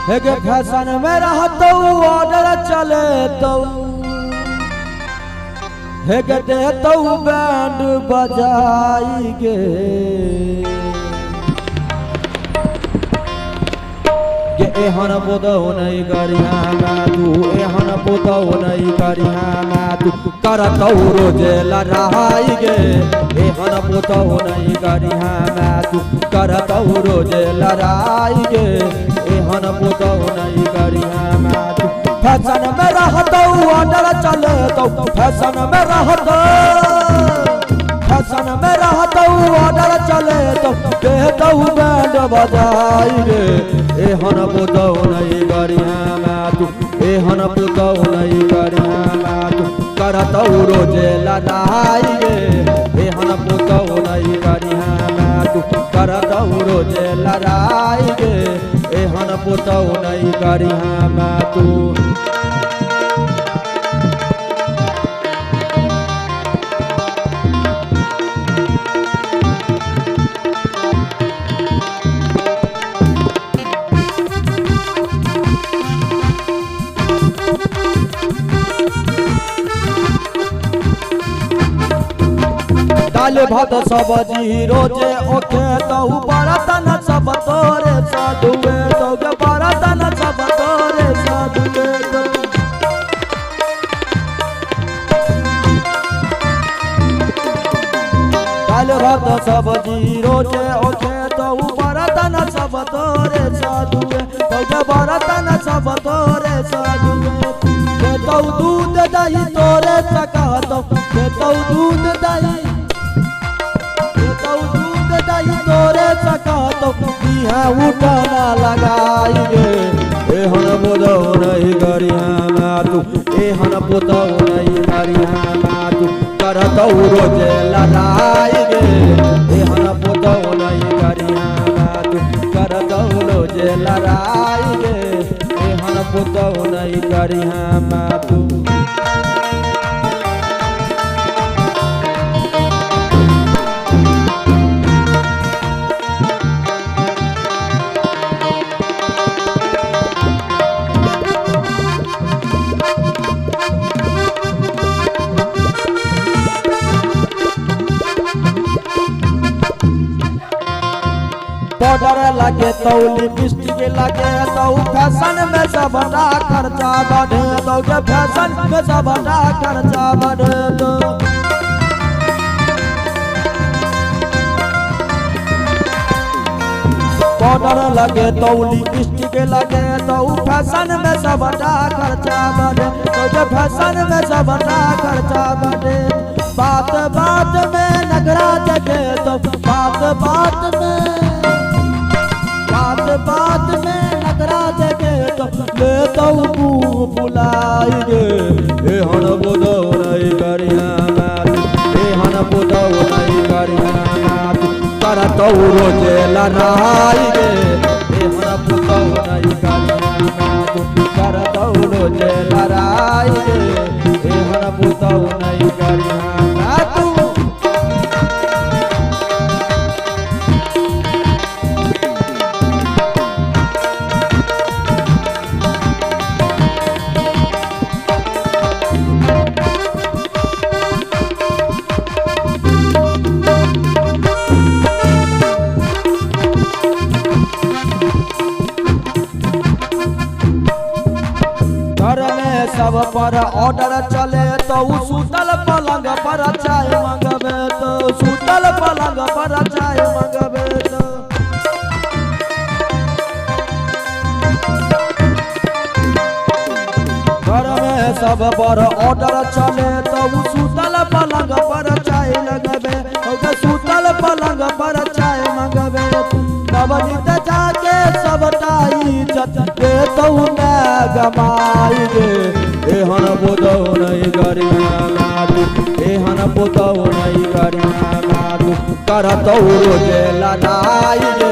हे गे fashion में रहतो order चले तो हे गे देतो बैंड बजाई गे एहन बोदो नहीं करिया मैं तू एहन बोदो नहीं करिया मैं तू करतो रोजे लड़ाई गे एहन बोदो नहीं करिया मैं तू करतो रोजे लड़ाई गे एहन बोदो नहीं करिया मैं तू फैशन में रहतो ऑर्डर चले तो फैशन में रहतो फैशन में रहतो ऑर्डर चले तो देतो बैंड बजाई गे एहन बोदो नहीं करिया मैं तू एहन बोदो नहीं करिया मैं तू करतो रोजे लड़ाई गे एहन बोदो नहीं करिया मैं तू करतो रोजे लड़ाई गे एहन बोदो नहीं करिया मैं तू दाल भात सब्जी रोजे ओखे तो बरतन सब तोरे साधुए तो गे बरतन सब तोरे साधुए तो दाल भात सब्जी रोजे ओखे तो बरतन सब तोरे साधुए तो गे बरतन सब तोरे साधुए देतो दूध दही तोरे सका देतो दूध दही तोरे सका तो उठाना लगाई गे एहन बोदो नहीं करिया मैं तू एहन बोदो नहीं करिया मैं तू करतो रोजे लड़ाई गे एहन बोदो नहीं करिया मैं तू करतो रोजे लड़ाई गे एहन बोदो नहीं करिया मैं तू बॉर्डर लगे तो लिपस्टिक लगे तो फैशन में सबटा खर्चा बढ़े तो फैशन में सबटा खर्चा बढ़े तो बॉर्डर लगे तो लिपस्टिक लगे तो फैशन में सबटा खर्चा बढ़े तो फैशन में सबटा खर्चा बढ़े बात बात में नगरा जगे तो बात बात में बात में नगरा जगे तो लेतो मुँह बुलाई गे एहन बोदो नहीं करिया मैं तू एहन बोदो नहीं करिया मैं तू करतो रोजे लड़ाई गे एहन बोदो नहीं करिया मैं तू करतो रोजे लड़ाई गे एहन बोदो नहीं करिया मैं तू सब पर ऑर्डर चले तो सुतल पलंग पर चाय मंगबे तो सुतल पलंग पर चाय मंगबे तो घर में सब पर ऑर्डर चले तो सुतल पलंग पर चाय लगबे तो सुतल पलंग पर चाय मंगबे नवनीत जाके सबटा इज्जत देतो मैं गमाई गे एहन बोदो नहीं करिया मैं तू एहन बोदो नहीं करिया मैं तू करतो रोजे लड़ाई गे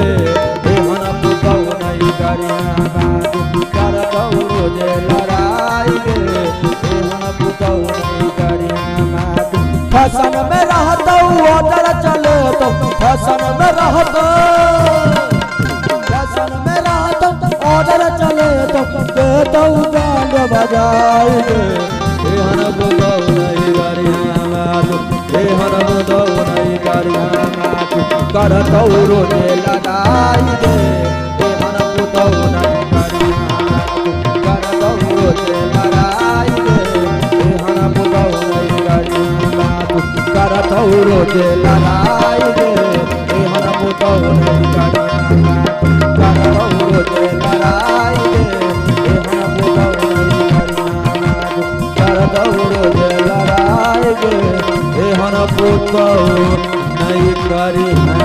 एहन बोदो नहीं करिया मैं तू करतो रोजे लड़ाई गे एहन बोदो नहीं करिया मैं तू फैशन में रहतो ऑर्डर चले तो फैशन में रहतो ऑर्डर चले करतौ बैंड बजाई गे एहन बुदौ नहीं गरिया मातु एहन बुदौ नहीं गरिया मातु करतौ रोजे लड़ाई गे एहन बुदौ नहीं गरिया मातु करतौ रोजे लड़ाई गे एहन बुदौ नहीं गरिया मातु करतौ रोजे लड़ाई गे एहन बुदौ नहीं गरिया मातु करतौ रोजे लड़ाई गे एहन बुदौ नहीं गरिया मातु करतौ रोजे लड़ाई गे एहन बुदौ नहीं गरिया